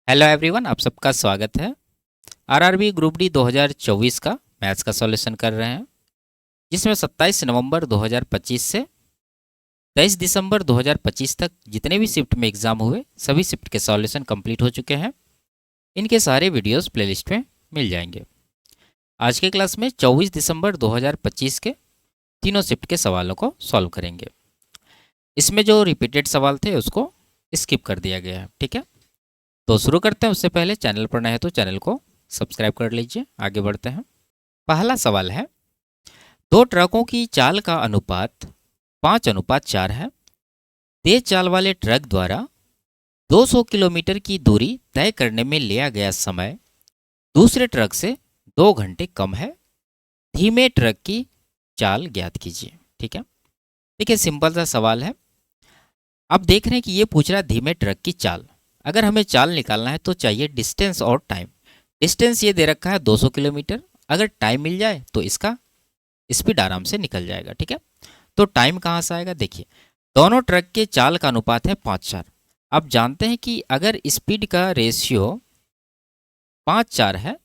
Hello everyone, आप सबका स्वागत है। आरआरबी ग्रुप डी 2024 का मैथ्स का सॉल्यूशन कर रहे हैं, जिसमें 27 नवंबर 2025 से 23 दिसंबर 2025 तक जितने भी शिफ्ट में एग्जाम हुए सभी शिफ्ट के सॉल्यूशन कंप्लीट हो चुके हैं। इनके सारे वीडियोस प्लेलिस्ट में मिल जाएंगे। आज के क्लास में 24 दिसंबर 2025 के तीनों शिफ्ट के सवालों को सॉल्व करेंगे। इसमें जो रिपीटेड सवाल थे उसको स्किप कर दिया गया है, ठीक है। तो शुरू करते हैं। उससे पहले चैनल पर नए हैं तो चैनल को सब्सक्राइब कर लीजिए। आगे बढ़ते हैं। पहला सवाल है, दो ट्रकों की चाल का अनुपात 5:4 है। तेज चाल वाले ट्रक द्वारा 200 किलोमीटर की दूरी तय करने में लिया गया समय दूसरे ट्रक से 2 घंटे कम है। धीमे ट्रक की चाल ज्ञात कीजिए। ठीक है, देखिए सिंपल सा सवाल है। अब देख रहे हैं कि ये पूछ रहा है धीमे ट्रक की चाल। अगर हमें चाल निकालना है तो चाहिए डिस्टेंस और टाइम। डिस्टेंस ये दे रखा है 200 किलोमीटर। अगर टाइम मिल जाए तो इसका स्पीड आराम से निकल जाएगा। ठीक है, तो टाइम कहाँ से आएगा? देखिए, दोनों ट्रक के चाल का अनुपात है 5:4। आप जानते हैं कि अगर स्पीड का रेशियो 5:4 है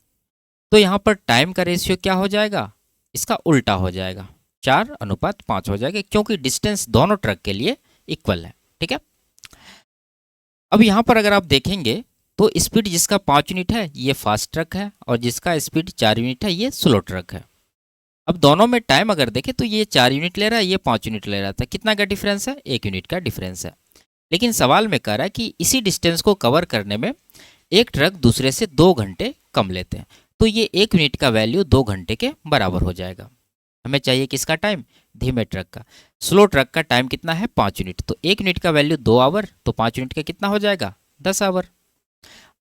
तो यहाँ पर टाइम का रेशियो क्या हो जाएगा? इसका उल्टा हो जाएगा, 4:5 हो जाएगा, क्योंकि डिस्टेंस दोनों ट्रक के लिए इक्वल है। ठीक है, अब यहाँ पर अगर आप देखेंगे तो स्पीड जिसका 5 यूनिट है ये फास्ट ट्रक है, और जिसका स्पीड 4 यूनिट है ये स्लो ट्रक है। अब दोनों में टाइम अगर देखें तो ये 4 यूनिट ले रहा है, ये 5 यूनिट ले रहा था। कितना का डिफरेंस है? 1 यूनिट का डिफरेंस है। लेकिन सवाल में कह रहा है कि इसी डिस्टेंस को कवर करने में एक ट्रक दूसरे से 2 घंटे कम लेते हैं, तो ये 1 यूनिट का वैल्यू 2 घंटे के बराबर हो जाएगा। हमें चाहिए किसका टाइम? धीमे ट्रक का। स्लो ट्रक का टाइम कितना है? 5 यूनिट। तो 1 यूनिट का वैल्यू 2 आवर, तो 5 यूनिट का कितना हो जाएगा? 10 आवर।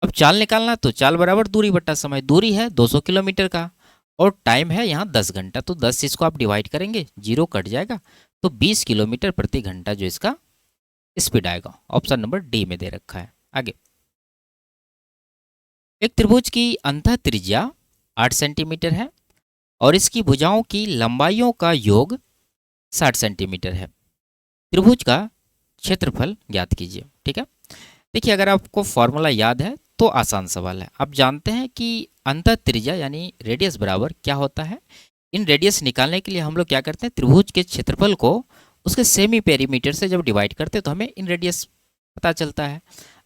अब चाल निकालना, तो चाल बराबर दूरी बट्टा समय। दूरी है 200 किलोमीटर का और टाइम है यहाँ 10 घंटा, तो 10 से इसको आप डिवाइड करेंगे, जीरो कट जाएगा, तो 20 किलोमीटर प्रति घंटा जो इसका स्पीड आएगा। ऑप्शन नंबर डी में दे रखा है। आगे, एक त्रिभुज की अंतः त्रिज्या 8 सेंटीमीटर है और इसकी भुजाओं की लंबाइयों का योग 60 सेंटीमीटर है। त्रिभुज का क्षेत्रफल ज्ञात कीजिए। ठीक है, देखिए अगर आपको फॉर्मूला याद है तो आसान सवाल है। आप जानते हैं कि अंतः त्रिज्या यानी रेडियस बराबर क्या होता है। इन रेडियस निकालने के लिए हम लोग क्या करते हैं, त्रिभुज के क्षेत्रफल को उसके सेमी पेरीमीटर से जब डिवाइड करते हैं तो हमें इन रेडियस पता चलता है।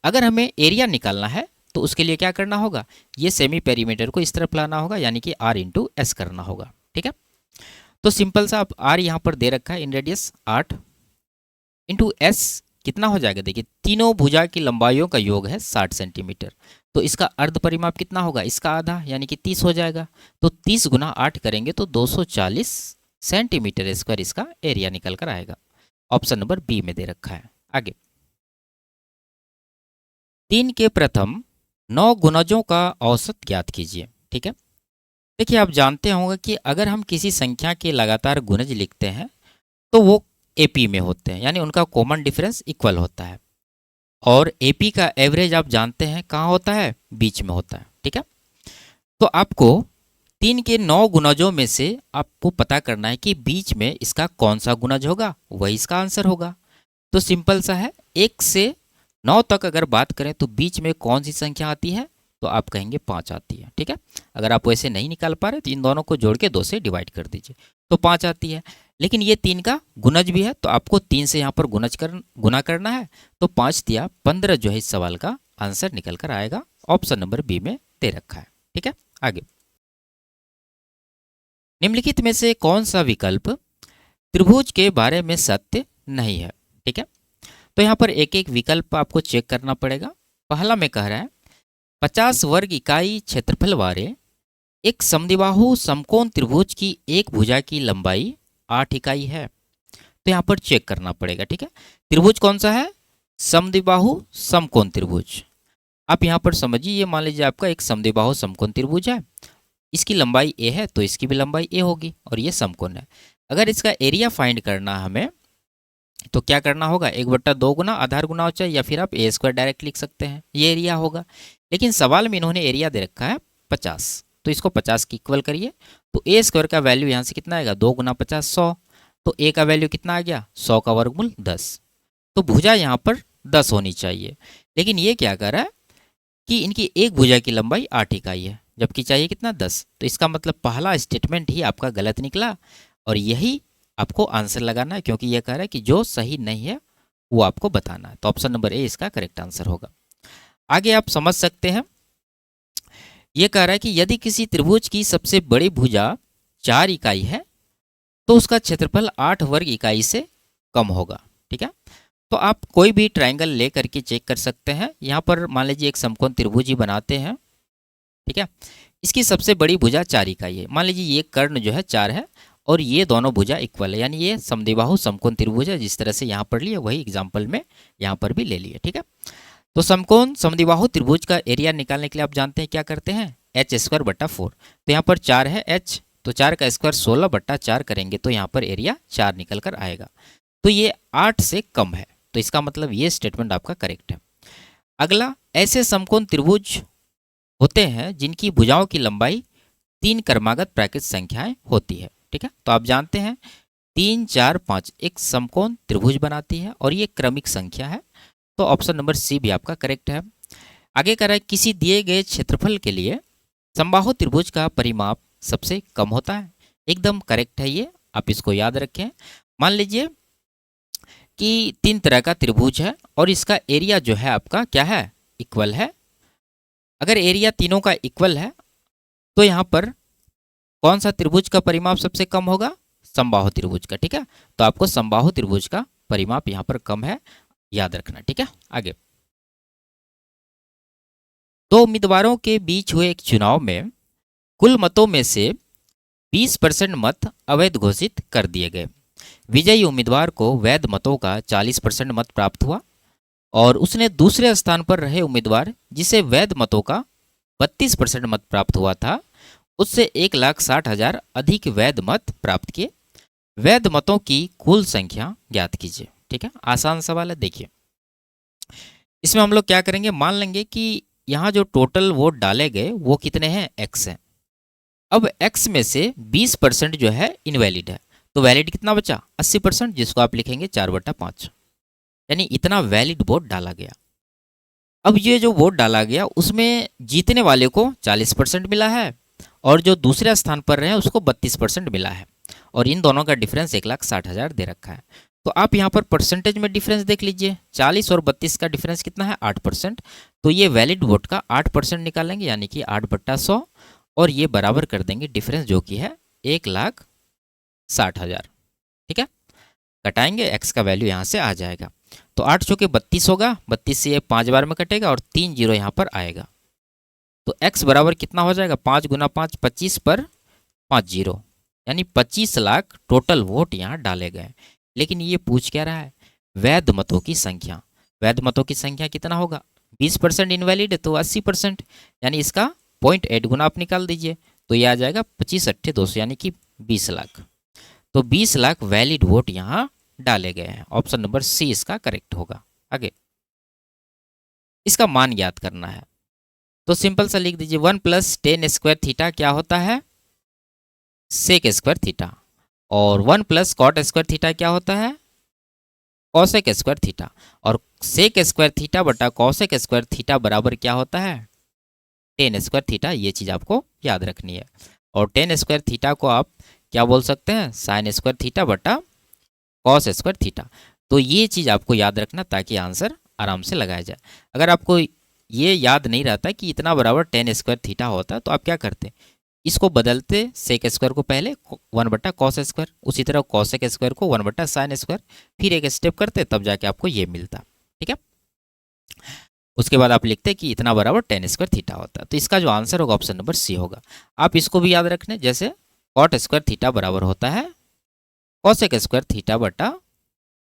अगर हमें एरिया निकालना है तो उसके लिए क्या करना होगा, ये सेमी पेरीमीटर को इस तरफ लाना होगा, यानी कि r इंटू एस करना होगा। ठीक है, तो सिंपल सा आप r यहाँ पर दे रखा है इन रेडियस 8 इंटू एस कितना हो जाएगा? देखिए तीनों भुजा की लंबाइयों का योग है 60 सेंटीमीटर, तो इसका अर्ध परिमाप कितना होगा? इसका आधा यानी कि 30 हो जाएगा। तो 30 गुना 8 करेंगे तो 240 सेंटीमीटर स्क्वायर इसका एरिया निकल कर आएगा। ऑप्शन नंबर बी में दे रखा है। आगे, 3 के प्रथम 9 गुणजों का औसत ज्ञात कीजिए। ठीक है, देखिए आप जानते होंगे कि अगर हम किसी संख्या के लगातार गुणज लिखते हैं तो वो एपी में होते हैं, यानी उनका कॉमन डिफरेंस इक्वल होता है। और एपी का एवरेज आप जानते हैं कहाँ होता है? बीच में होता है। ठीक है, तो आपको 3 के 9 गुणजों में से आपको पता करना है कि बीच में इसका कौन सा गुणज होगा, वही इसका आंसर होगा। तो सिंपल सा है, 1 से 9 तक अगर बात करें तो बीच में कौन सी संख्या आती है? तो आप कहेंगे 5 आती है। ठीक है, अगर आप वैसे नहीं निकाल पा रहे तो इन दोनों को जोड़ के 2 से डिवाइड कर दीजिए, तो 5 आती है। लेकिन ये 3 का गुणज भी है, तो आपको 3 से यहाँ पर गुना करना है, तो 5 दिया 15 जो है इस सवाल का आंसर निकल कर आएगा। ऑप्शन नंबर बी में दे रखा है। ठीक है, आगे, निम्नलिखित में से कौन सा विकल्प त्रिभुज के बारे में सत्य नहीं है? ठीक है, तो यहाँ पर एक एक विकल्प आपको चेक करना पड़ेगा। पहला में कह रहा है 50 वर्ग इकाई क्षेत्रफल वाले एक समद्विबाहु समकोण त्रिभुज की एक भुजा की लंबाई 8 इकाई है। तो यहाँ पर चेक करना पड़ेगा। ठीक है, त्रिभुज कौन सा है? समद्विबाहु समकोण त्रिभुज। आप यहाँ पर समझिए, ये मान लीजिए आपका एक समद्विबाहु समकोण त्रिभुज है, इसकी लंबाई ए है तो इसकी भी लंबाई ए होगी, और ये समकोण है। अगर इसका एरिया फाइंड करना हमें तो क्या करना होगा? 1/2 गुना आधार गुना होता है, या फिर आप ए स्क्वायर डायरेक्ट लिख सकते हैं, ये एरिया होगा। लेकिन सवाल में इन्होंने एरिया दे रखा है 50, तो इसको 50 की इक्वल करिए, तो ए स्क्वायर का वैल्यू यहाँ से कितना आएगा? 2 गुना 50 100, तो ए का वैल्यू कितना आ गया? 100 का वर्गमूल 10। तो भुजा यहाँ पर 10 होनी चाहिए। लेकिन ये क्या कर रहा है, कि इनकी एक भुजा की लंबाई 8 इकाई है, जबकि चाहिए कितना 10। तो इसका मतलब पहला स्टेटमेंट ही आपका गलत निकला और यही आपको आंसर लगाना है, क्योंकि यह कह रहा है कि जो सही नहीं है वो आपको बताना है। तो ऑप्शन नंबर ए इसका करेक्ट आंसर होगा। आगे आप समझ सकते हैं, ये कह रहा है कि यदि किसी त्रिभुज की सबसे बड़ी भुजा 4 इकाई है तो उसका क्षेत्रफल 8 वर्ग इकाई से कम होगा। ठीक है, तो आप कोई भी ट्रायंगल ले करके चेक कर सकते हैं। यहाँ पर मान लीजिए एक समकोण त्रिभुज ही बनाते हैं। ठीक है, इसकी सबसे बड़ी भुजा 4 इकाई है। मान लीजिए ये कर्ण जो है 4 है और ये दोनों भुजा इक्वल है, यानी ये समद्विबाहु समकोण त्रिभुज है। जिस तरह से यहाँ पर लिए वही एग्जाम्पल में यहाँ पर भी ले लिए। ठीक है, तो समकोण समद्विबाहु त्रिभुज का एरिया निकालने के लिए आप जानते हैं क्या करते हैं, एच स्क्वायर बट्टा 4। तो यहाँ पर 4 है एच, तो 4 का स्क्वायर 16 बट्टा 4 करेंगे तो यहाँ पर एरिया 4 निकल कर आएगा। तो ये 8 से कम है, तो इसका मतलब ये स्टेटमेंट आपका करेक्ट है। अगला, ऐसे समकोण त्रिभुज होते हैं जिनकी भुजाओं की लंबाई 3 क्रमागत प्राकृत संख्याएं होती है। ठीक है, तो आप जानते हैं 3, 4, 5 एक समकोण त्रिभुज बनाती है और ये क्रमिक संख्या है। तो ऑप्शन नंबर सी भी आपका करेक्ट है। आगे कह रहा है किसी दिए गए क्षेत्रफल के लिए समबाहु त्रिभुज का परिमाप सबसे कम होता है। एकदम करेक्ट है ये, आप इसको याद रखें। मान लीजिए कि 3 तरह का त्रिभुज है और इसका एरिया जो है आपका क्या है, इक्वल है। अगर एरिया तीनों का इक्वल है तो यहाँ पर कौन सा त्रिभुज का परिमाप सबसे कम होगा, समबाहु त्रिभुज का। ठीक है, तो आपको समबाहु त्रिभुज का परिमाप यहाँ पर कम है, याद रखना। ठीक है, आगे, दो उम्मीदवारों के बीच हुए एक चुनाव में कुल मतों में से 20% मत अवैध घोषित कर दिए गए। विजयी उम्मीदवार को वैध मतों का 40% मत प्राप्त हुआ और उसने दूसरे स्थान पर रहे उम्मीदवार जिसे वैध मतों का 32% मत प्राप्त हुआ था, उससे 1,60,000 अधिक वैध मत प्राप्त किए। वैध मतों की कुल संख्या ज्ञात कीजिए। ठीक है, आसान सवाल है। देखिए, इसमें हम लोग क्या करेंगे, मान लेंगे कि यहाँ जो टोटल वोट डाले गए वो कितने हैं, x हैं। अब x में से 20% जो है इनवैलिड है, तो वैलिड कितना बचा, 80%, जिसको आप लिखेंगे 4/5, यानी इतना वैलिड वोट डाला गया। अब ये जो वोट डाला गया उसमें जीतने वाले को 40% मिला है और जो दूसरे स्थान पर रहे उसको 32% मिला है और इन दोनों का डिफरेंस 1,60,000 दे रखा है। तो आप यहाँ पर परसेंटेज में डिफरेंस देख लीजिए, 40 और 32 का डिफरेंस कितना है, 8%। तो ये वैलिड वोट का 8% निकालेंगे, यानी कि 8/100 और ये बराबर कर देंगे डिफरेंस जो कि है 1,60,000। ठीक है, कटाएंगे, x का वैल्यू यहाँ से आ जाएगा। तो 8 चौके 32 होगा, 32 से ये 5 बार में कटेगा और 3 जीरो यहाँ पर आएगा। तो x बराबर कितना हो जाएगा, 5 गुना 5 25 पर 5 जीरो, यानी 25 लाख टोटल वोट यहाँ डाले गए। लेकिन ये पूछ क्या रहा है, वैध मतों की संख्या। वैध मतों की संख्या कितना होगा, 20% इनवैलिड है तो 80%, यानी इसका 0.8 गुना आप निकाल दीजिए तो ये आ जाएगा 25 अट्ठे 200, यानी कि 20 लाख। तो 20 लाख वैलिड वोट यहाँ डाले गए हैं। ऑप्शन नंबर सी इसका करेक्ट होगा। आगे, इसका मान ज्ञात करना है, तो सिंपल सा लिख दीजिए 1 + tan स्क्वायर थीटा क्या होता है, सेक स्क्वायर थीटा, और 1 + cot स्क्वायर थीटा क्या होता है, कॉसेक स्क्वायर थीटा, और सेक स्क्वायर थीटा बटा कॉसेक स्क्वायर थीटा बराबर क्या होता है, tan स्क्वायर थीटा। ये चीज़ आपको याद रखनी है। और tan स्क्वायर थीटा को आप क्या बोल सकते हैं, साइन स्क्वायर थीटा बटा कॉस स्क्वायर थीटा। तो ये चीज़ आपको याद रखना ताकि आंसर आराम से लगाया जाए। अगर आपको ये याद नहीं रहता कि इतना बराबर tan स्क्वायर थीटा होता है तो आप क्या करते, इसको बदलते सेक स्क्वायर को पहले 1/cos स्क्वायर, उसी तरह कॉसेक स्क्वायर को 1/sin स्क्वायर, फिर एक स्टेप करते तब जाके आपको ये मिलता। ठीक है, उसके बाद आप लिखते कि इतना बराबर tan स्क्वायर थीटा होता है। तो इसका जो आंसर होगा ऑप्शन नंबर सी होगा। आप इसको भी याद रखने, जैसे कॉट स्क्वायर थीटा बराबर होता है कॉसेक स्क्वायर थीटा बटा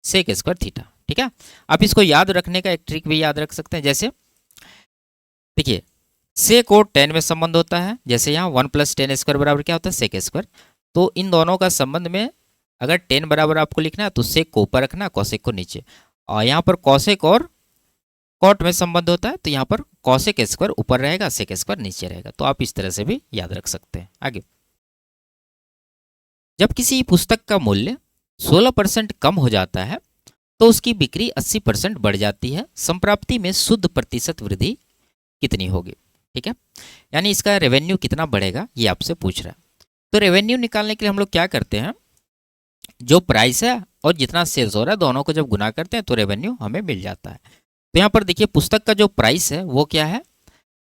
सेक स्क्वायर थीटा। ठीक है, आप इसको याद रखने का एक ट्रिक भी याद रख सकते हैं। जैसे देखिए, सेक और tan में संबंध होता है, जैसे यहाँ 1 + tan स्क्वायर बराबर क्या होता है, सेक स्क्वायर। तो इन दोनों का संबंध में अगर tan बराबर आपको लिखना है तो सेक को ऊपर रखना, कॉसेक को नीचे। और यहाँ पर कॉसेक और कॉट में संबंध होता है तो यहाँ पर कॉसेक स्क्वायर ऊपर रहेगा, सेक स्क्वायर नीचे रहेगा। तो आप इस तरह से भी याद रख सकते हैं। आगे, जब किसी पुस्तक का मूल्य 16% कम हो जाता है तो उसकी बिक्री 80% बढ़ जाती है। संप्राप्ति में शुद्ध प्रतिशत वृद्धि कितनी होगी। ठीक है, यानी इसका रेवेन्यू कितना बढ़ेगा ये आपसे पूछ रहा है। तो रेवेन्यू निकालने के लिए हम लोग क्या करते हैं, जो प्राइस है और जितना सेल्स हो रहा है दोनों को जब गुना करते हैं तो रेवेन्यू हमें मिल जाता है। तो यहाँ पर देखिए पुस्तक का जो प्राइस है वो क्या है,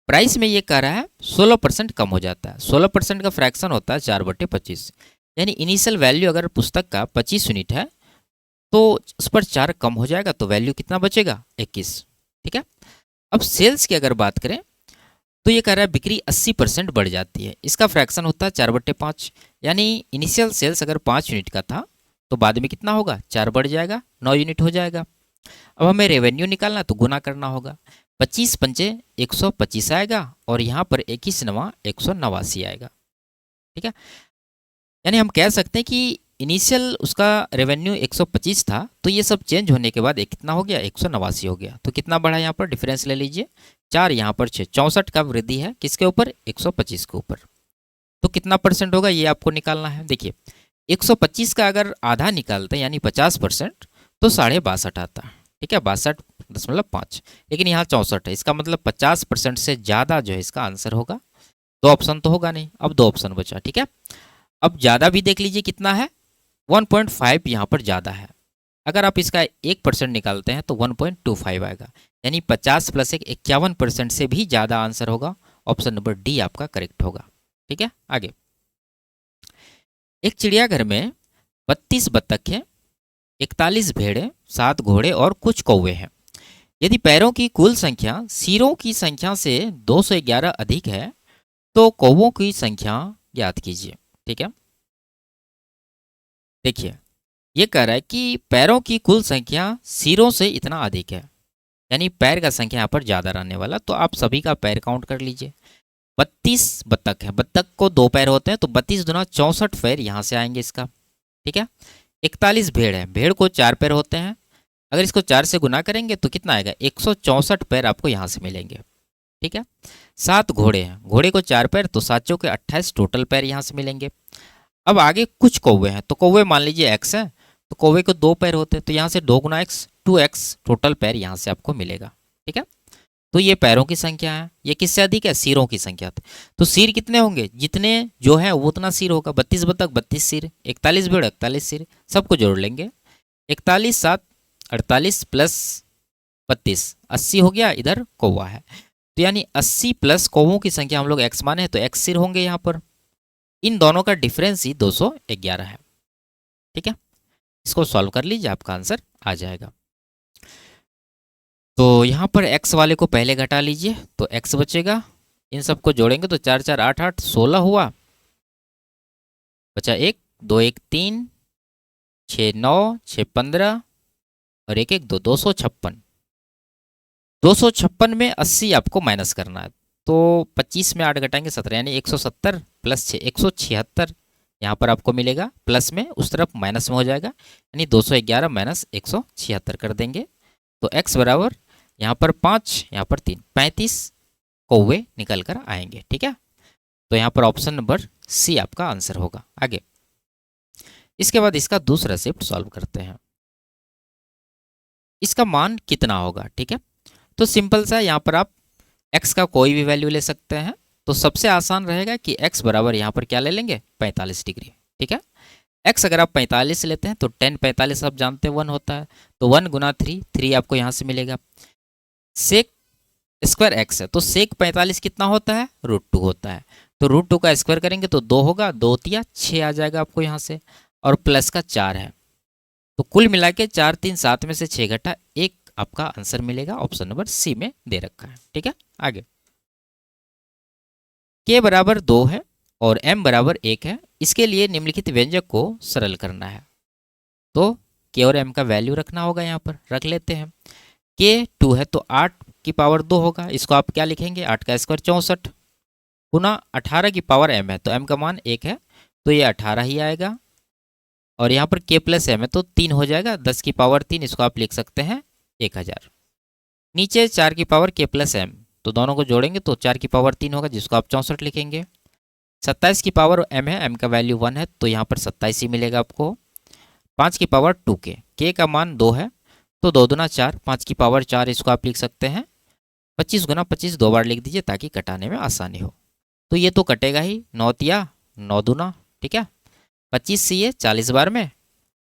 प्राइस में ये कह रहा है 16% कम हो जाता है। 16% का फ्रैक्शन होता है 4/25, यानी इनिशियल वैल्यू अगर पुस्तक का 25 यूनिट है तो उस पर 4 कम हो जाएगा तो वैल्यू कितना बचेगा, 21। ठीक है, अब सेल्स की अगर बात करें तो ये कह रहा है बिक्री 80% बढ़ जाती है। इसका फ्रैक्शन होता है 4/5, यानी इनिशियल सेल्स अगर 5 यूनिट का था तो बाद में कितना होगा, 4 बढ़ जाएगा, 9 यूनिट हो जाएगा। अब हमें रेवेन्यू निकालना तो गुना करना होगा, 25 पंचे 125 आएगा और यहाँ पर 21 नवा 189 आएगा। ठीक है, यानी हम कह सकते हैं कि इनिशियल उसका रेवेन्यू 125 था तो ये सब चेंज होने के बाद एक कितना हो गया, 189 हो गया। तो कितना बढ़ा यहाँ पर, डिफरेंस ले लीजिए, 4 यहाँ पर 6, 64 का वृद्धि है किसके ऊपर, 125 के ऊपर। तो कितना परसेंट होगा ये आपको निकालना है। देखिए 125 का अगर आधा निकालते हैं यानी 50% तो 62.5 आता है। ठीक है, 62.5, लेकिन यहाँ 64 है, इसका मतलब 50% से ज़्यादा जो है इसका आंसर होगा। दो ऑप्शन तो होगा नहीं, अब दो ऑप्शन बचा। ठीक है, अब ज़्यादा भी देख लीजिए कितना है, 1.5 यहाँ पर ज़्यादा है। अगर आप इसका 1% निकालते हैं तो 1.25 आएगा, यानी 50 + 1 51% से भी ज़्यादा आंसर होगा। ऑप्शन नंबर डी आपका करेक्ट होगा। ठीक है, आगे, एक चिड़ियाघर में 32 बत्तख हैं, 41 भेड़ें, 7 घोड़े और कुछ कौवे हैं। यदि पैरों की कुल संख्या सिरों की संख्या से 211 अधिक है तो कौवों की संख्या ज्ञात कीजिए। ठीक है, देखिए ये कह रहा है कि पैरों की कुल संख्या सिरों से इतना अधिक है, यानी पैर का संख्या यहाँ पर ज़्यादा रहने वाला। तो आप सभी का पैर काउंट कर लीजिए। 32 बत्तख है, बत्तख को 2 पैर होते हैं तो 32 दूना 64 पैर यहाँ से आएंगे इसका। ठीक है, 41 भेड़ है, भेड़ को 4 पैर होते हैं, अगर इसको 4 से गुना करेंगे तो कितना आएगा, 164 पैर आपको यहाँ से मिलेंगे। ठीक है, 7 घोड़े हैं, घोड़े को 4 पैर तो 7 चौके 28 टोटल पैर यहाँ से मिलेंगे। अब आगे कुछ कौवे हैं, तो कौवे मान लीजिए एक्स है तो कौवे को 2 पैर होते हैं तो यहाँ से 2 गुना एक्स 2x टोटल पैर यहाँ से आपको मिलेगा। ठीक है, तो ये पैरों की संख्या है। ये किससे अधिक है, सिरों की संख्या। तो सिर कितने होंगे, जितने जो है वो उतना सिर होगा। 32 बत्तख 32 सिर, 41 भेड़ 41 सिर, सबको जोड़ लेंगे। 41 7 48 प्लस 32 80 हो गया, इधर कौवा है तो यानी 80 प्लस कौवों की संख्या हम लोग एक्स माने हैं तो एक्स सिर होंगे यहाँ पर। इन दोनों का डिफरेंस ही 211 है। ठीक है, इसको सॉल्व कर लीजिए, आपका आंसर आ जाएगा। तो यहाँ पर x वाले को पहले घटा लीजिए तो x बचेगा, इन सबको जोड़ेंगे तो 4 4 8 8 16 हुआ, बचा 1 2 1 3 6 9 6 15 और 1 1 2 256। 256 में 80 आपको माइनस करना है तो 25 में 8 घटाएंगे 17, यानी 170 प्लस 6 176 यहाँ पर आपको मिलेगा। प्लस में उस तरफ माइनस में हो जाएगा, यानी 211 माइनस 176 कर देंगे तो x बराबर यहाँ पर 5 यहाँ पर 3 35 कौवे निकल कर आएंगे। ठीक है, तो यहाँ पर ऑप्शन नंबर सी आपका आंसर होगा। आगे, इसके बाद इसका दूसरा शिफ्ट सॉल्व करते हैं। इसका मान कितना होगा। ठीक है, तो सिंपल सा यहाँ पर आप x का कोई भी वैल्यू ले सकते हैं। तो सबसे आसान रहेगा कि x बराबर यहाँ पर क्या ले लेंगे, 45 डिग्री। ठीक है, x अगर आप 45 लेते हैं तो 10 45 आप जानते हैं 1 होता है, तो 1 गुना 3 3 आपको यहाँ से मिलेगा। सेक स्क्वायर x है तो सेक 45 कितना होता है, √2 होता है, तो √2 का स्क्वायर करेंगे तो 2 होगा, 2 तिया 6 आ जाएगा आपको यहाँ से, और प्लस का 4 है तो कुल मिला के 4 3 7 में से 6 घटा 1 आपका आंसर मिलेगा। ऑप्शन नंबर सी में दे रखा है। ठीक है, आगे, k बराबर 2 है और m बराबर 1 है। इसके लिए निम्नलिखित व्यंजक को सरल करना है तो k और m का वैल्यू रखना होगा, यहाँ पर रख लेते हैं। k 2 है तो 8 की पावर 2 होगा, इसको आप क्या लिखेंगे, 8 का स्क्वायर 64 गुना 18 की पावर m है तो m का मान 1 है तो ये 18 ही आएगा, और यहाँ पर k प्लस m है तो 3 हो जाएगा, 10 की पावर 3, इसको आप लिख सकते हैं 1000। नीचे 4 की पावर k प्लस m, तो दोनों को जोड़ेंगे तो 4 की पावर 3 होगा जिसको आप 64 लिखेंगे। 27 की पावर m है, m का वैल्यू 1 है तो यहाँ पर 27 ही मिलेगा आपको। 5 की पावर 2k, k का मान 2 है तो 2 दूना 4, 5 की पावर 4 इसको आप लिख सकते हैं 25 गुना 25 दो बार लिख दीजिए ताकि कटाने में आसानी हो। तो ये तो कटेगा ही, 9 तिया 9 दूना, ठीक है। 25 से ये 40 बार में,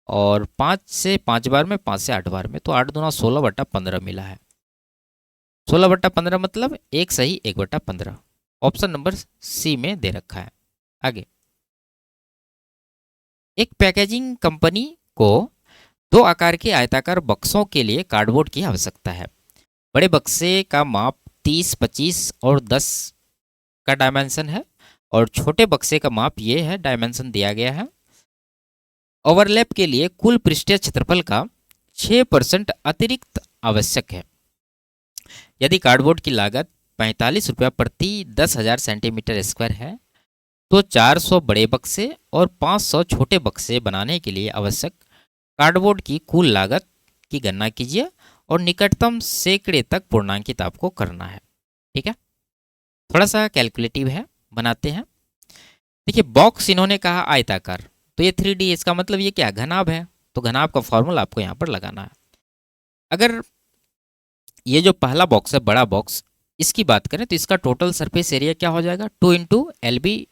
और 5 से 5 बार में, 5 से 8 बार में, तो 8 दूना 16/15 मिला है। 16/15 मतलब एक सही 1/15। ऑप्शन नंबर सी में दे रखा है। आगे, एक पैकेजिंग कंपनी को 2 आकार के आयताकार बक्सों के लिए कार्डबोर्ड की आवश्यकता है। बड़े बक्से का माप 30, 25 और 10 का डायमेंशन है, और छोटे बक्से का माप ये है, डायमेंशन दिया गया है। ओवरलैप के लिए कुल पृष्ठीय क्षेत्रफल का 6% अतिरिक्त आवश्यक है। यदि कार्डबोर्ड की लागत 45 रुपया प्रति 10,000 सेंटीमीटर स्क्वायर है, तो 400 बड़े बक्से और 500 छोटे बक्से बनाने के लिए आवश्यक कार्डबोर्ड की कुल लागत की गणना कीजिए और निकटतम सैकड़े तक पूर्णांकित आपको करना है। ठीक है, थोड़ा सा कैलकुलेटिव है, बनाते हैं। देखिए, बॉक्स इन्होंने कहा आयताकार, तो ये 3D, इसका मतलब ये क्या, घनाभ है। तो घनाभ का फॉर्मूला आपको यहाँ पर लगाना है। अगर ये जो पहला बॉक्स है, बड़ा बॉक्स, इसकी बात करें तो इसका टोटल सरफेस एरिया क्या हो जाएगा, 2 × LB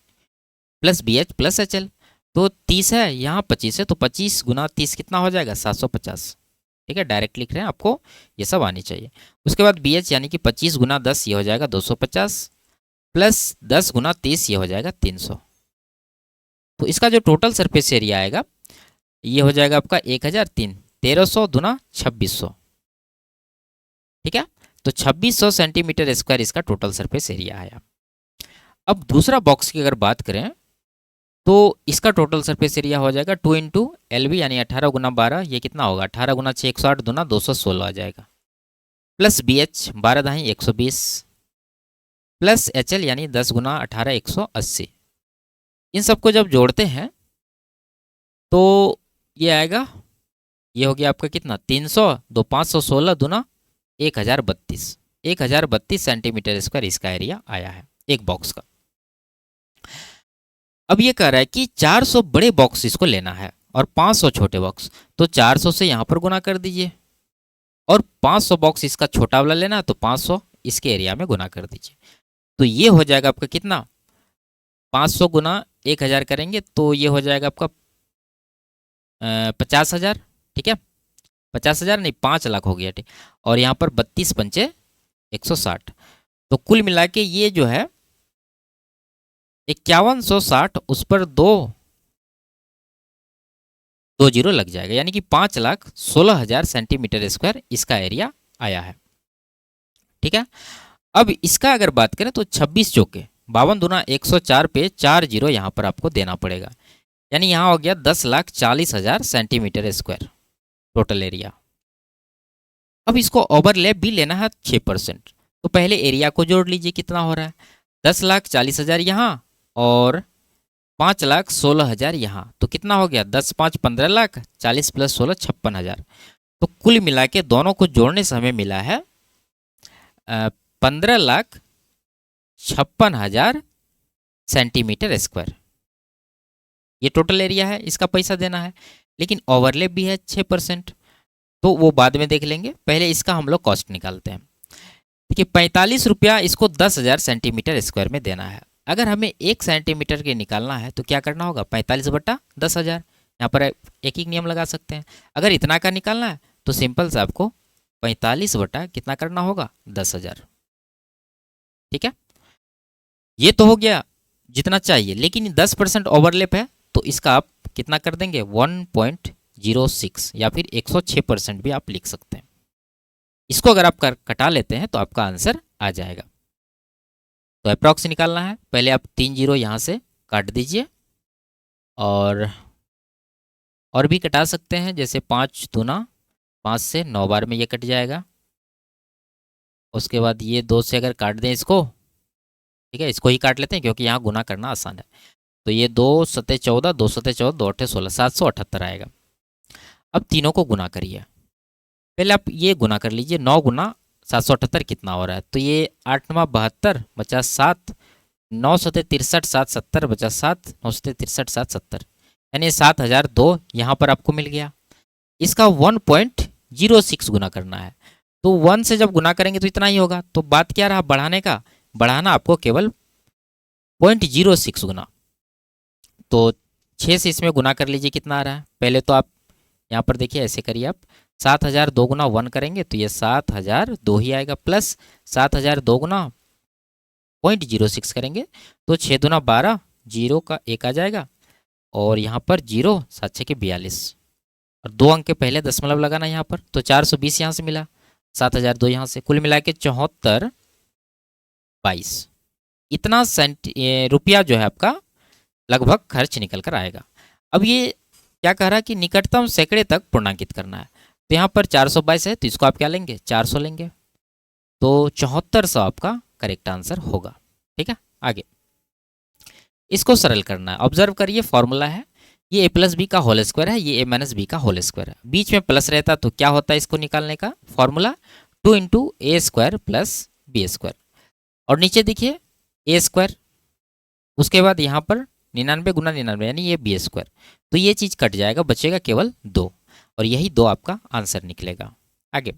+ BH + HL। तो 30 है, यहाँ 25 है, तो 25 × 30 कितना हो जाएगा, 750। ठीक है, डायरेक्ट लिख रहे हैं, आपको ये सब आनी चाहिए। उसके बाद BH यानी कि 25 × 10 ये हो जाएगा 250, प्लस 10 × 30 ये हो जाएगा 300। तो इसका जो टोटल सरफेस एरिया आएगा ये हो जाएगा आपका 1003, 1300 दूना 2600। ठीक है, तो 2600 सेंटीमीटर स्क्वायर इसका टोटल सरफेस एरिया आया। अब दूसरा बॉक्स की अगर बात करें तो इसका टोटल सरफेस एरिया हो जाएगा 2 × LB यानी 18 × 12, ये कितना होगा, 18 × 6 108 दूना 216 आ जाएगा, प्लस BH 12 दाही 120, प्लस HL यानी 10 × 18 180। इन सबको जब जोड़ते हैं तो ये आएगा, ये हो गया आपका कितना, 300 2 516 दूना 1032, 1032 सेंटीमीटर स्क्वायर इसका एरिया आया है एक बॉक्स का। अब ये कह रहा है कि 400 बड़े बॉक्स इसको लेना है और 500 छोटे बॉक्स, तो 400 से यहाँ पर गुना कर दीजिए, और 500 बॉक्स इसका छोटा वाला लेना है तो 500 इसके एरिया में गुना कर दीजिए। तो ये हो जाएगा आपका कितना, 500 × 1000 करेंगे तो ये हो जाएगा आपका 50,000। ठीक है, 50,000 नहीं, 5 लाख हो गया। ठीक, और यहाँ पर 32 पंचे 160, तो कुल मिला के ये जो है 5160, उस पर दो जीरो लग जाएगा, यानी कि 5,16,000 सेंटीमीटर स्क्वायर इसका एरिया आया है। ठीक है, अब इसका अगर बात करें तो 26 चौके 52 दूना 104 पे 4 जीरो यहाँ पर आपको देना पड़ेगा, यानी यहाँ हो गया 10,40,000 सेंटीमीटर स्क्वायर टोटल एरिया। अब इसको ओवरलैप भी लेना है 6%, तो पहले एरिया को जोड़ लीजिए, कितना हो रहा है, 10,40,000 यहाँ और 5,16,000 यहाँ, तो कितना हो गया, 10 5 15 लाख, 40 + 16 56,000। तो कुल मिला के दोनों को जोड़ने से हमें मिला है 15,56,000 सेंटीमीटर स्क्वायर। ये टोटल एरिया है, इसका पैसा देना है, लेकिन ओवरलैप भी है 6%, तो वो बाद में देख लेंगे, पहले इसका हम लोग कॉस्ट निकालते हैं। देखिए, 45 रुपया इसको 10,000 सेंटीमीटर स्क्वायर में देना है। अगर हमें 1 सेंटीमीटर के निकालना है तो क्या करना होगा, 45/10,000। यहाँ पर एक ही नियम लगा सकते हैं। अगर इतना का निकालना है तो सिंपल से आपको 45 कितना करना होगा, 10,000। ठीक है, ये तो हो गया जितना चाहिए, लेकिन 10% ओवरलैप है तो इसका आप कितना कर देंगे, 1.06 या फिर 106% भी आप लिख सकते हैं। इसको अगर आप कटा लेते हैं तो आपका आंसर आ जाएगा। तो अप्रॉक्स निकालना है, पहले आप 3 जीरो यहाँ से काट दीजिए, और भी कटा सकते हैं, जैसे 5 दूना 5 से 9 बार में ये कट जाएगा। उसके बाद ये 2 से अगर काट दें इसको, ठीक है, इसको ही काट लेते हैं क्योंकि यहाँ गुना करना आसान है। तो ये 2 7 14, 2 7 14, 2 8 16, 778 आएगा। अब तीनों को गुना करिए, पहले आप ये गुना कर लीजिए, 9 × 778 कितना हो रहा है, तो ये 8 9 72 बचा 7, 9 7 63 7 70 बचा 7, 9 7 63 7 70, यानी 7,002 यहाँ पर आपको मिल गया। इसका 1.06 गुना करना है, तो 1 से जब गुना करेंगे तो इतना ही होगा। तो बात क्या रहा बढ़ाने का, बढ़ाना आपको केवल 0.06 गुना। तो 6 से इसमें गुना कर लीजिए, कितना आ रहा है। पहले तो आप यहाँ पर देखिए, ऐसे करिए आप, 7000 2 गुना 1 करेंगे तो ये 7002 ही आएगा, प्लस 7000 2 गुना 0.06 करेंगे तो 6 दूना 12, जीरो का 1 आ जाएगा, और यहाँ पर 0 7 6 के 42, और 2 अंक के पहले दशमलव लगाना यहाँ पर, तो 420 यहाँ से मिला, 7002 यहाँ से, कुल मिला के 7422 इतना रुपया जो है आपका लगभग खर्च निकल कर आएगा। अब ये क्या कह रहा है कि निकटतम सैकड़े तक पूर्णांकित करना है। तो यहाँ पर 422 है तो इसको आप क्या लेंगे, 400 लेंगे, तो 7400 आपका करेक्ट आंसर होगा। ठीक है, आगे इसको सरल करना है। ऑब्जर्व करिए, फॉर्मूला है ये a प्लस बी का होल स्क्वायर है, ये a माइनस बी का होल स्क्वायर है, बीच में प्लस रहता तो क्या होता है इसको निकालने का फॉर्मूला, 2 इंटू ए स्क्वायर प्लस बी स्क्वायर, और नीचे देखिए ए स्क्वायर, उसके बाद यहाँ पर 99 गुना 99 यानी ये बी स्क्वायर, तो ये चीज़ कट जाएगा, बचेगा केवल 2, और यही 2 आपका आंसर निकलेगा। आगे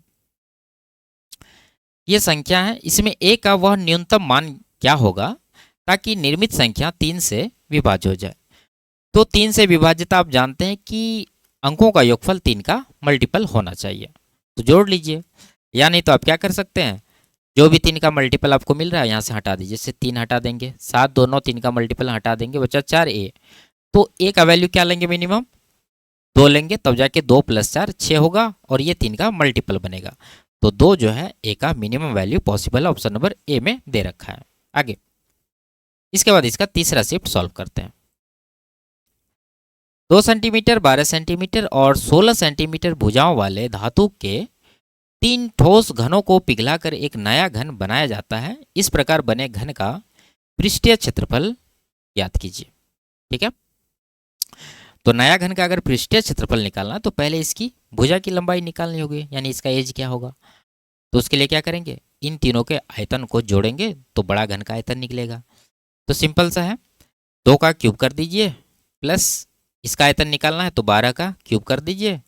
ये संख्या है, इसमें a का वह न्यूनतम मान क्या होगा ताकि निर्मित संख्या 3 से विभाज्य हो जाए। तो 3 से विभाजित आप जानते हैं कि अंकों का योगफल 3 का मल्टीपल होना चाहिए, तो जोड़ लीजिए, या नहीं तो आप क्या कर सकते हैं, जो भी 3 का मल्टीपल आपको मिल रहा है यहाँ से हटा दीजिए, जैसे 3 हटा देंगे, 7 2 9 3 का मल्टीपल हटा देंगे, बचा 4a, तो a का वैल्यू क्या लेंगे, मिनिमम 2 लेंगे, तब जाके 2 + 4 6 होगा, और ये 3 का मल्टीपल बनेगा, तो 2 जो है a का मिनिमम वैल्यू पॉसिबल है, ऑप्शन नंबर ए में दे रखा है। आगे इसके बाद इसका तीसरा शिफ्ट सॉल्व करते हैं। 2 सेंटीमीटर 12 सेंटीमीटर और 16 सेंटीमीटर भुजाओं वाले धातु के 3 ठोस घनों को पिघलाकर एक नया घन बनाया जाता है। इस प्रकार बने घन का पृष्ठीय क्षेत्रफल ज्ञात कीजिए। ठीक है, तो नया घन का अगर पृष्ठीय क्षेत्रफल निकालना तो पहले इसकी भुजा की लंबाई निकालनी होगी, यानी इसका एज क्या होगा, तो उसके लिए क्या करेंगे, इन तीनों के आयतन को जोड़ेंगे तो बड़ा घन का आयतन निकलेगा। तो सिंपल सा है, 2 का क्यूब कर दीजिए, प्लस इसका आयतन निकालना है तो 12 का क्यूब कर दीजिए,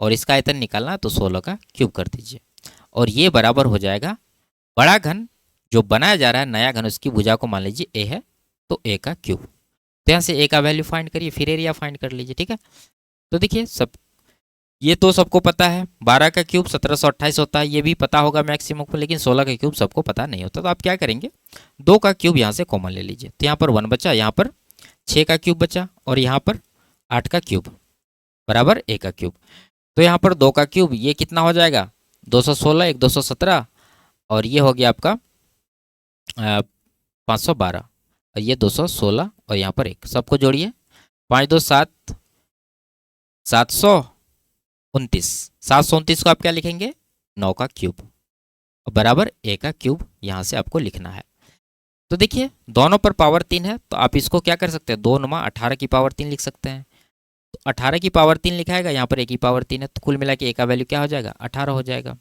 और इसका आयतन निकालना है तो 16 का क्यूब कर दीजिए, और ये बराबर हो जाएगा बड़ा घन जो बनाया जा रहा है नया घन, उसकी भुजा को मान लीजिए a है, तो a का क्यूब। तो यहाँ से a का वैल्यू फाइंड करिए, फिर एरिया फाइंड कर लीजिए। ठीक है, तो देखिए सब ये तो सबको पता है, 12 का क्यूब 1728 होता है, ये भी पता होगा मैक्सिमम को, लेकिन 16 का क्यूब सबको पता नहीं होता। तो आप क्या करेंगे, 2 का क्यूब यहाँ से कॉमन ले लीजिए, तो यहाँ पर 1 बचा, यहाँ पर 6 का क्यूब बचा, और यहाँ पर 8 का क्यूब बराबर a का क्यूब। तो यहाँ पर 2 का क्यूब ये कितना हो जाएगा, 216, एक 217, और ये हो गया आपका 512, और ये 216, और यहाँ पर 1, सबको जोड़िए, 5 2 7, 729, 729 को आप क्या लिखेंगे, 9 का क्यूब, और बराबर a का क्यूब यहाँ से आपको लिखना है। तो देखिए दोनों पर पावर 3 है, तो आप इसको क्या कर सकते हैं, 2 9 18 की पावर 3 लिख सकते हैं। तो 18 की पावर 3 लिखाएगा, यहाँ पर a की पावर 3 है, तो कुल मिला के a का वैल्यू क्या हो जाएगा, 18 हो जाएगा।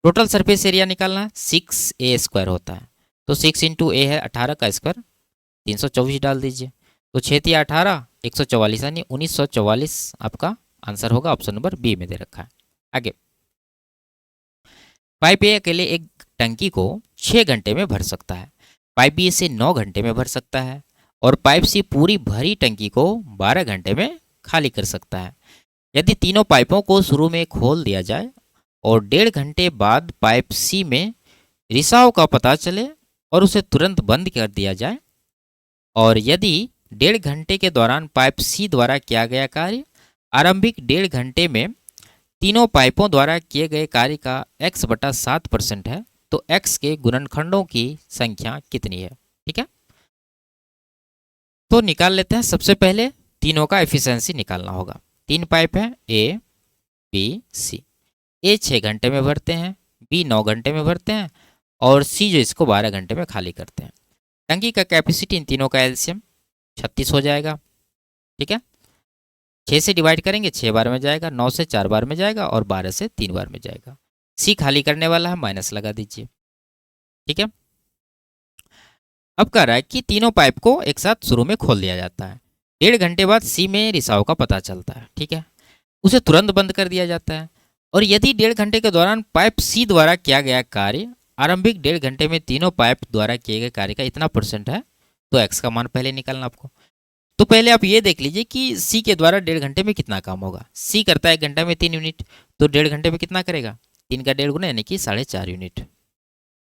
टोटल सरफेस एरिया निकालना है, 6a स्क्वायर होता है, तो 6 इंटू a है 18 का स्क्वायर, 324 डाल दीजिए, तो 6 × 18 144, यानी 1944 आपका आंसर होगा, ऑप्शन नंबर बी में दे रखा है। आगे पाइप ए अकेले एक टंकी को 6 घंटे में भर सकता है, पाइप बी इसे 9 घंटे में भर सकता है, और पाइप सी पूरी भरी टंकी को 12 घंटे में खाली कर सकता है। यदि तीनों पाइपों को शुरू में खोल दिया जाए और 1.5 घंटे बाद पाइप सी में रिसाव का पता चले और उसे तुरंत बंद कर दिया जाए, और यदि 1.5 घंटे के दौरान पाइप सी द्वारा किया गया कार्य आरंभिक 1.5 घंटे में तीनों पाइपों द्वारा किए गए कार्य का x/7% है, तो x के गुणनखंडों की संख्या कितनी है। ठीक है, तो निकाल लेते हैं। सबसे पहले तीनों का एफिशिएंसी निकालना होगा। 3 पाइप हैं, ए बी सी, ए 6 घंटे में भरते हैं, बी 9 घंटे में भरते हैं, और सी जो इसको 12 घंटे में खाली करते हैं। टंकी का कैपेसिटी इन तीनों का एलसीएम 36 हो जाएगा। ठीक है, 6 से डिवाइड करेंगे 6 बार में जाएगा, 9 से 4 बार में जाएगा, और 12 से 3 बार में जाएगा। सी खाली करने वाला है, माइनस लगा दीजिए। ठीक है, अब कह रहा है कि तीनों पाइप को एक साथ शुरू में खोल दिया जाता है, 1.5 घंटे बाद सी में रिसाव का पता चलता है। ठीक है, उसे तुरंत बंद कर दिया जाता है, और यदि 1.5 घंटे के दौरान पाइप सी द्वारा किया गया कार्य आरंभिक 1.5 घंटे में तीनों पाइप द्वारा किए गए कार्य का इतना % है, तो एक्स का मान पहले निकालना आपको। तो पहले आप ये देख लीजिए कि सी के द्वारा 1.5 घंटे में कितना काम होगा। सी करता है 1 घंटे में 3 यूनिट, तो 1.5 घंटे में कितना करेगा, 3 का 1.5 गुना यानी कि 4.5 यूनिट।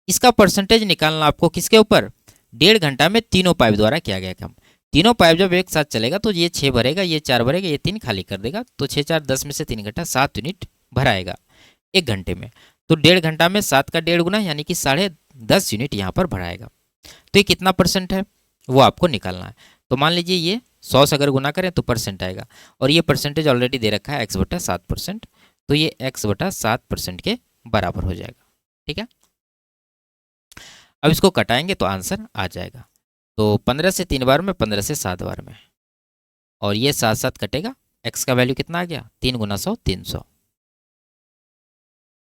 इसका % निकालना आपको किसके ऊपर, 1.5 घंटा में तीनों पाइप द्वारा किया गया काम। तीनों पाइप जब एक साथ चलेगा तो ये 6 भरेगा, ये 4 भरेगा, ये 3 खाली कर देगा, तो 6 4 10 में से 3 घंटा 7 यूनिट भराएगा 1 घंटे में। तो 1.5 घंटा में 7 का 1.5 गुना यानी कि 10.5 यूनिट यहाँ पर भराएगा। तो ये कितना % है वो आपको निकालना है। तो मान लीजिए ये 100 से अगर गुना करें तो % आएगा, और ये % ऑलरेडी दे रखा है x/7%, तो ये x/7% के बराबर हो जाएगा। ठीक है, अब इसको कटाएंगे तो आंसर आ जाएगा। तो 15 से 3 बार में, 15 से 7 बार में, और ये 7 7 कटेगा, x का वैल्यू कितना आ गया, 3 गुना 100 300।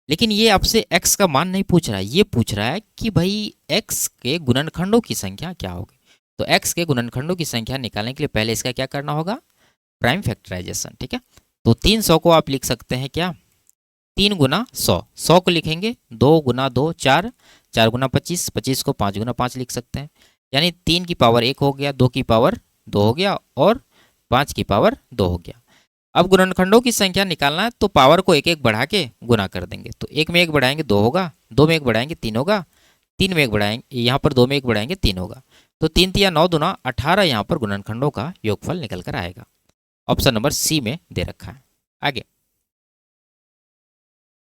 लेकिन ये आपसे x का मान नहीं पूछ रहा है, ये पूछ रहा है कि भाई x के गुणनखंडों की संख्या क्या होगी। तो x के गुणनखंडों की संख्या निकालने के लिए पहले इसका क्या करना होगा, प्राइम फैक्टराइजेशन। ठीक है, तो 300 को आप लिख सकते हैं क्या, 3 गुना 100, 100 को लिखेंगे 2 गुना 2 4, 4 गुना 25, 25 को 5 गुना 5 लिख सकते हैं, यानी 3 की पावर 1 हो गया, 2 की पावर 2 हो गया, और 5 की पावर 2 हो गया। अब गुणनखंडों की संख्या निकालना है तो पावर को एक एक बढ़ा के गुना कर देंगे। तो 1 में 1 बढ़ाएंगे 2 होगा, 2 में 1 बढ़ाएंगे 3 होगा, 3 में 1 बढ़ाएंगे, यहाँ पर 2 में 1 बढ़ाएंगे 3 होगा। तो 3 तिया 9 दूना 18 यहाँ पर गुणनखंडों का योगफल निकल कर आएगा। ऑप्शन नंबर सी में दे रखा है। आगे,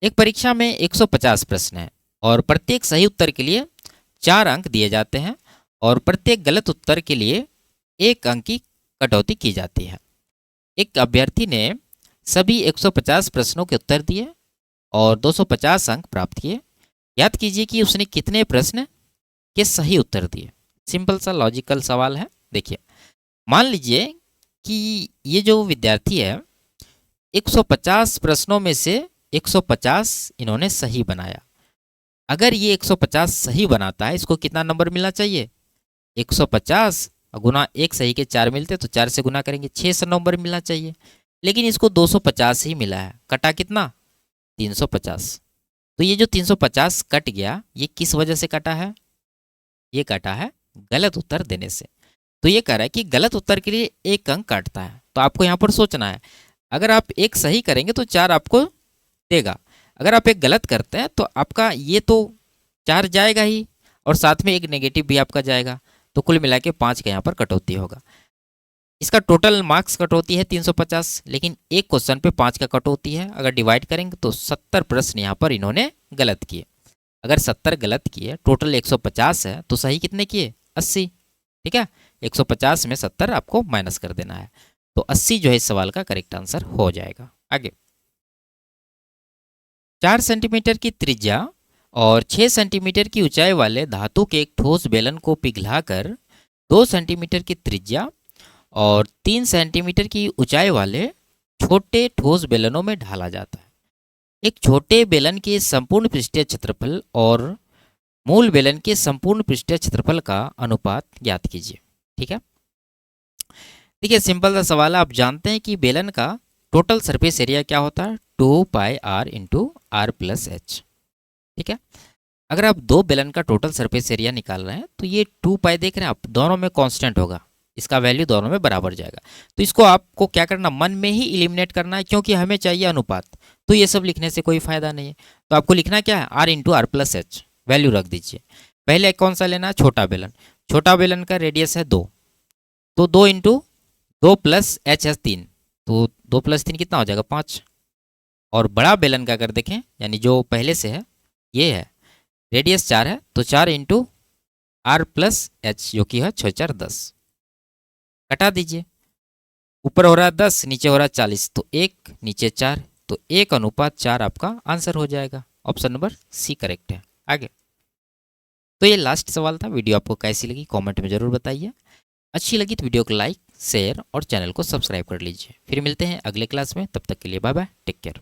एक परीक्षा में 150 प्रश्न है और प्रत्येक सही उत्तर के लिए 4 अंक दिए जाते हैं और प्रत्येक गलत उत्तर के लिए 1 अंक की कटौती की जाती है। एक अभ्यर्थी ने सभी 150 प्रश्नों के उत्तर दिए और 250 अंक प्राप्त किए। याद कीजिए कि उसने कितने प्रश्न के सही उत्तर दिए। सिंपल सा लॉजिकल सवाल है। देखिए, मान लीजिए कि ये जो विद्यार्थी है 150 प्रश्नों में से 150 इन्होंने सही बनाया। अगर ये 150 सही बनाता है, इसको कितना नंबर मिलना चाहिए, 150 गुना 1 सही के 4 मिलते, तो 4 से गुना करेंगे 600 नंबर मिलना चाहिए। लेकिन इसको 250 ही मिला है, कटा कितना, 350। तो ये जो 350 कट गया, ये किस वजह से कटा है, ये कटा है गलत उत्तर देने से। तो ये कह रहा है कि गलत उत्तर के लिए 1 अंक काटता है। तो आपको यहाँ पर सोचना है, अगर आप 1 सही करेंगे तो 4 आपको देगा, अगर आप 1 गलत करते हैं तो आपका ये तो 4 जाएगा ही, और साथ में 1 नेगेटिव भी आपका जाएगा, तो कुल मिला के 5 का यहाँ पर कटौती होगा। इसका टोटल मार्क्स कटौती है 350, लेकिन एक क्वेश्चन पे 5 का कटौती है। अगर डिवाइड करेंगे तो 70 प्रश्न यहाँ पर इन्होंने गलत किए। अगर 70 गलत किए, टोटल 150 है, तो सही कितने किए, 80। ठीक है, 150 में 70 आपको माइनस कर देना है, तो 80 जो है इस सवाल का करेक्ट आंसर हो जाएगा। आगे, 4 सेंटीमीटर की त्रिज्या और 6 सेंटीमीटर की ऊंचाई वाले धातु के एक ठोस बेलन को पिघलाकर 2 सेंटीमीटर की त्रिज्या और 3 सेंटीमीटर की ऊंचाई वाले छोटे ठोस बेलनों में ढाला जाता है। एक छोटे बेलन के संपूर्ण पृष्ठीय क्षेत्रफल और मूल बेलन के संपूर्ण पृष्ठीय क्षेत्रफल का अनुपात ज्ञात कीजिए। ठीक है, देखिए सिंपल सा सवाल है। आप जानते हैं कि बेलन का टोटल सरफेस एरिया क्या होता है, 2πr into r plus H. ठीक है, अगर आप 2 बेलन का टोटल सरफेस एरिया निकाल रहे हैं तो ये 2π देख रहे हैं आप, दोनों में कांस्टेंट होगा, इसका वैल्यू दोनों में बराबर जाएगा। तो इसको आपको क्या करना, मन में ही इलिमिनेट करना है, क्योंकि हमें चाहिए अनुपात। तो ये सब लिखने से कोई फायदा नहीं है। तो आपको लिखना क्या है, r into r plus h, value रख दीजिए। पहले कौन सा लेना है, छोटा बेलन। छोटा बेलन का रेडियस है 2, तो 2 इंटू 2 प्लस एच है 3, तो 2 + 3 कितना हो जाएगा, 5। और बड़ा बेलन का अगर देखें, यानी जो पहले से है, ये है रेडियस 4 है, तो 4 इंटू आर प्लस एच, जो कि है 6 4 10। कटा दीजिए, ऊपर हो रहा है 10, नीचे हो रहा है 40, तो 1 नीचे 4, तो 1:4 आपका आंसर हो जाएगा। ऑप्शन नंबर सी करेक्ट है। आगे, तो ये लास्ट सवाल था। वीडियो आपको कैसी लगी कमेंट में ज़रूर बताइए। अच्छी लगी तो वीडियो को लाइक, शेयर और चैनल को सब्सक्राइब कर लीजिए। फिर मिलते हैं अगले क्लास में, तब तक के लिए बाय बाय, टेक केयर।